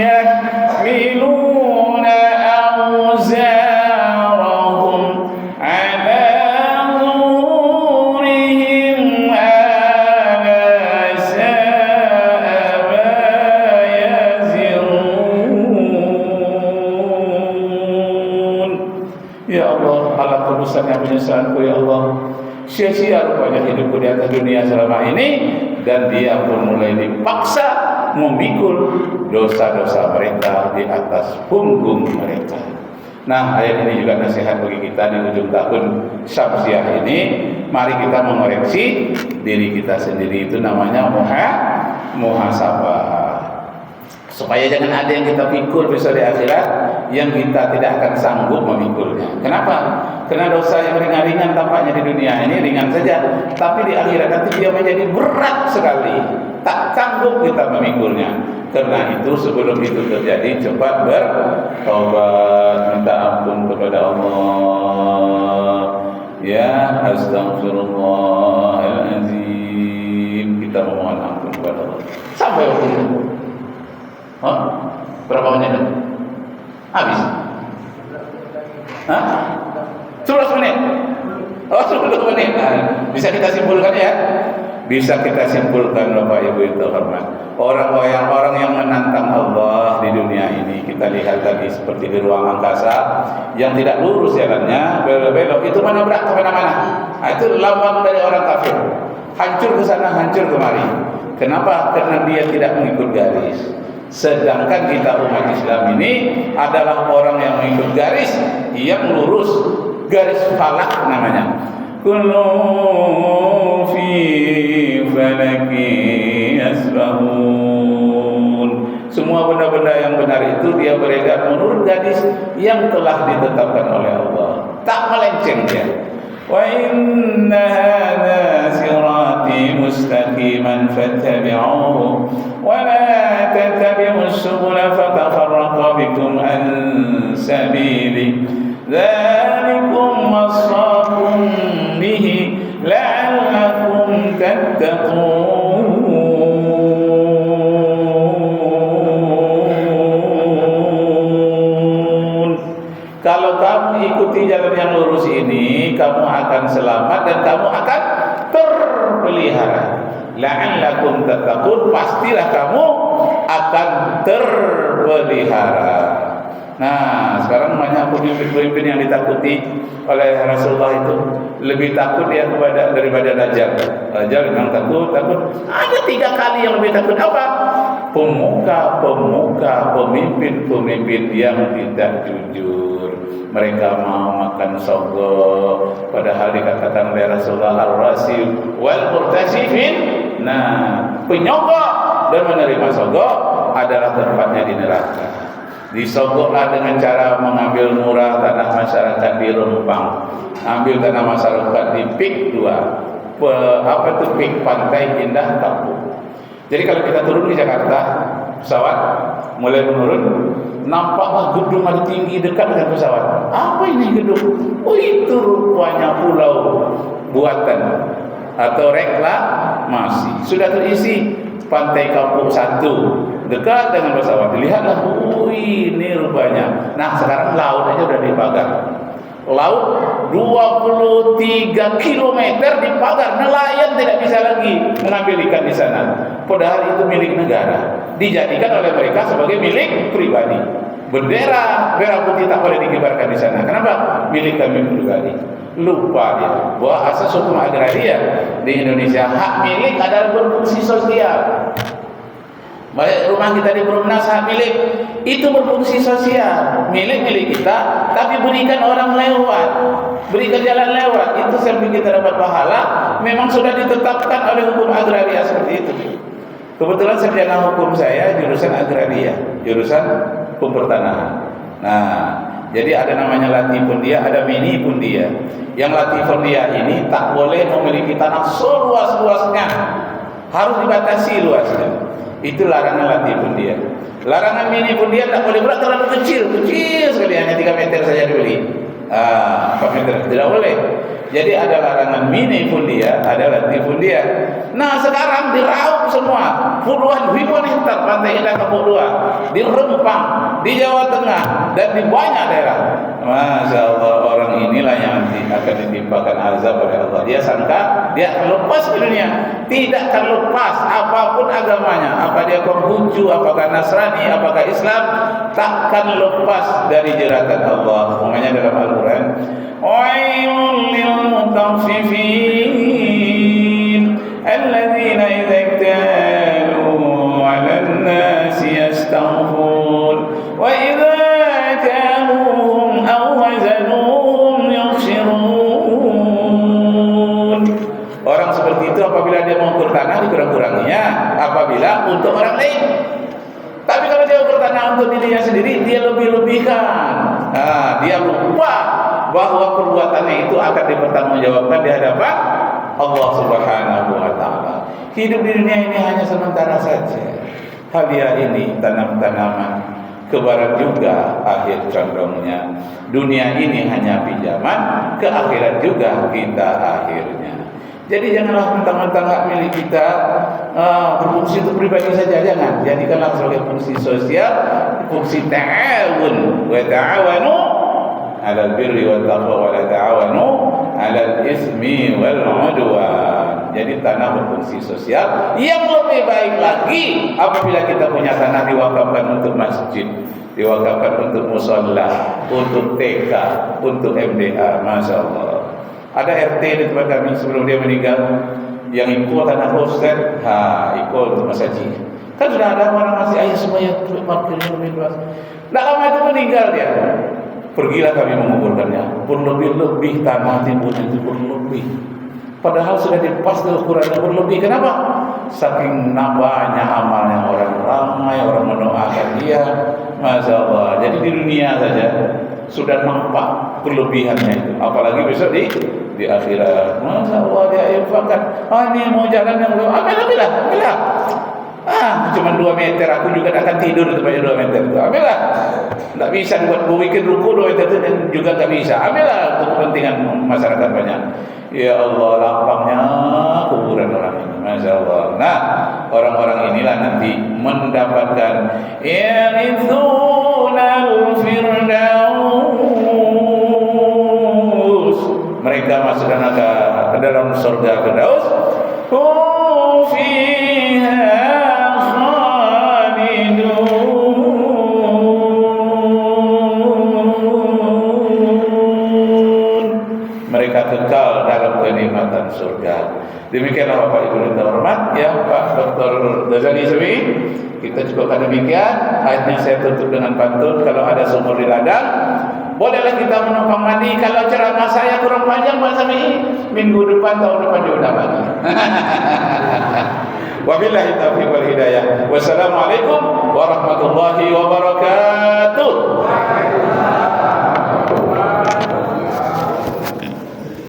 يحملون أوزارهم على ظهورهم ألا ساء ما يزرون. Ya Allah, alat tebusan yang penyesalanku ya Allah. Sia-sia rupanya hidupku di atas dunia selama ini, dan dia pun mulai dipaksa memikul dosa-dosa mereka di atas punggung mereka. Nah, ayat ini juga nasihat bagi kita di ujung tahun Syamsiah ini. Mari kita mengoreksi diri kita sendiri, itu namanya muhasabah. Supaya jangan ada yang kita pikul besok di akhirat yang kita tidak akan sanggup memikulnya. Kenapa? Karena dosa yang ringan-ringan tampaknya di dunia ini ringan saja, tapi di akhirat nanti dia menjadi berat sekali. Tak sanggup kita memikulnya. Karena itu sebelum itu terjadi, cepat bertobat, minta ampun kepada Allah. Ya, astagfirullahaladzim. Kita memohon ampun kepada Allah sampai waktu itu. Berapa menit? Habis? 11 menit? 10 menit. Bisa kita simpulkan ya? Bisa kita simpulkan Bapak Ibu itu hormat. Orang-orang yang menantang Allah di dunia ini, kita lihat tadi seperti di ruang angkasa yang tidak lurus jalannya, belok-belok, itu menabrak kemana-mana. Itu lambang dari orang kafir. Hancur ke sana, hancur kemari. Kenapa? Karena dia tidak mengikut garis. Sedangkan kita umat Islam ini adalah orang yang mengikut garis yang lurus, garis falak namanya. Kullu fi falaki yasbahun. Semua benda-benda yang benar itu dia beredar menurut garis yang telah ditetapkan oleh Allah, tak melenceng dia. Wa inna hadha sirati mustaqiman fattabi'uhu wa la tattabi'us subula fatafarraqa bikum an sabili. Dzalikum wasaqum bihi la'allakum tattaqun. Kalau kamu ikuti jalan yang lurus ini, kamu akan selamat dan kamu akan terpelihara. La'allakum tattaqun, pastilah kamu akan terpelihara. Nah, sekarang banyak pemimpin-pemimpin yang ditakuti oleh Rasulullah itu. Lebih takut dia daripada Dajjal. Dajjal memang takut. Ada 3 kali yang lebih takut. Apa? Pemuka-pemuka, pemimpin-pemimpin yang tidak jujur. Mereka mau makan sogo, padahal dikatakan oleh Rasulullah ar-rasif wal murtasifin. Nah, penyogok dan menerima sogo adalah tempatnya di neraka. Disogoklah dengan cara mengambil murah tanah masyarakat di Rempang, ambil tanah masyarakat di Pik 2. Apa itu Pik? Pantai Indah Kampung. Jadi kalau kita turun di Jakarta, pesawat mulai menurun, nampaklah gedung ada tinggi dekat dengan pesawat. Apa ini gedung? Oh, itu rupanya pulau buatan atau reklamasi. Sudah terisi Pantai Kampung 1 dekat dengan pesawat. Dilihatlah, ini rupanya. Nah, sekarang laut aja udah dipagar. Laut 23 km dipagar. Nelayan tidak bisa lagi mengambil ikan di sana. Padahal itu milik negara. Dijadikan oleh mereka sebagai milik pribadi. Bendera merah putih tak boleh dikibarkan di sana. Kenapa? Milik kami pribadi. Lupa dia bahwa asas hukum agraria di Indonesia, hak milik adalah berfungsi sosial. Baik rumah kita di Perumnas, hak milik itu berfungsi sosial, milik kita, tapi berikan orang lewat, berikan jalan lewat, itu sampai kita dapat pahala. Memang sudah ditetapkan oleh hukum agraria seperti itu. Kebetulan sarjana hukum saya jurusan agraria, jurusan hukum pertanahan. Nah, jadi ada namanya latifundia, ada mini fundia. Yang latifundia ini tak boleh memiliki tanah seluas-luasnya, harus dibatasi luasnya. Itu larangan latifundia. Larangan mini fundia tak boleh pula terlalu kecil sekali, hanya 3 meter saja dibeli. 4 meter tidak boleh. Jadi ada larangan minifundia, ada latifundia. Nah sekarang diraup semua, puluhan ribuan hektar Pantai Indah Kapuk 2 di Rempang, di Jawa Tengah dan di banyak daerah. Masya Allah, orang inilah yang akan ditimpakan azab oleh Allah. Dia sangka dia akan lepas di dunia, tidak akan lepas apapun agamanya, apa dia Konghucu, apakah Nasrani, apakah Islam, takkan lepas dari jeratan Allah. Makanya dalam Al-Quran, wailul lil mutaffifin alladzina idza iktalu 'alan nasi yastaghfun wa idza kaluhum aw wazanuhum yukhsirun. Orang seperti itu apabila dia mengukur tanah dikurang-kuranginya apabila untuk orang lain. Tapi kalau dia ukur tanah untuk dirinya sendiri, dia lebih-lebihkan. Dia lupa bahwa perbuatannya itu akan dipertanggungjawabkan di hadapan Allah Subhanahu wa taala. Hidup di dunia ini hanya sementara saja. Hadiah ini tanam-tanaman, ke barat juga akhir condongnya. Dunia ini hanya pinjaman, ke akhirat juga kita akhirnya. Jadi janganlah mentang-mentang hak milik kita berfungsi untuk pribadi saja, jangan. Jadikanlah sebagai fungsi sosial, fungsi ta'awun wa ta'awanu 'alal birri wat taqwa wa la ta'awanu 'alal ismi wal 'udwan. Jadi tanah berfungsi sosial. Yang lebih baik lagi apabila kita punya tanah diwakafkan untuk masjid, diwakafkan untuk musholla, untuk TK, untuk MDA. Masya Allah. Ada RT di tempat kami sebelum dia meninggal yang ikut tanah hostel, ikut untuk masjid. Kan sudah ada orang ngasih air supaya parkirnya lebih luas. Tidak lama itu meninggal dia. Pergilah kami menguburkannya. Berlebih-lebih tanah timbulnya itu berlebih. Padahal sudah dipas ukurannya berlebih. Kenapa? Saking nambahnya amalnya, orang ramai orang mendoakan dia. Masya Allah. Jadi di dunia saja sudah nampak kelebihannya itu. Apalagi besok di akhirat. Masya Allah dia infakkan. Ini mau jalan yang belum. Ambillah. Cuma 2 meter. Aku juga akan tidur di tempatnya 2 meter itu. Ambillah. Tak bisa buat bikin ruku 2 meter itu juga tak bisa. Ambillah untuk kepentingan masyarakat banyak. Ya Allah, lapangnya kuburan orang ini. Masya Allah. Nah, orang-orang inilah nanti mendapatkan yarithunal firdaus. Mereka masuk ke dalam surga Firdaus. Hum fiha mereka kekal dalam kenikmatan surga. Demikianlah Bapak Ibu yang terhormat, ya Pak Dr. Ghazali Zumi. Kita cukupkan demikian. Akhirnya saya tutup dengan pantun. Kalau ada sumur di ladang, bolehlah kita menumpang mandi. Kalau ceramah saya kurang panjang Pak Sami, minggu depan, tahun depan diundang lagi. Wabillahi taufiq wal hidayah. Wassalamualaikum warahmatullahi wabarakatuh.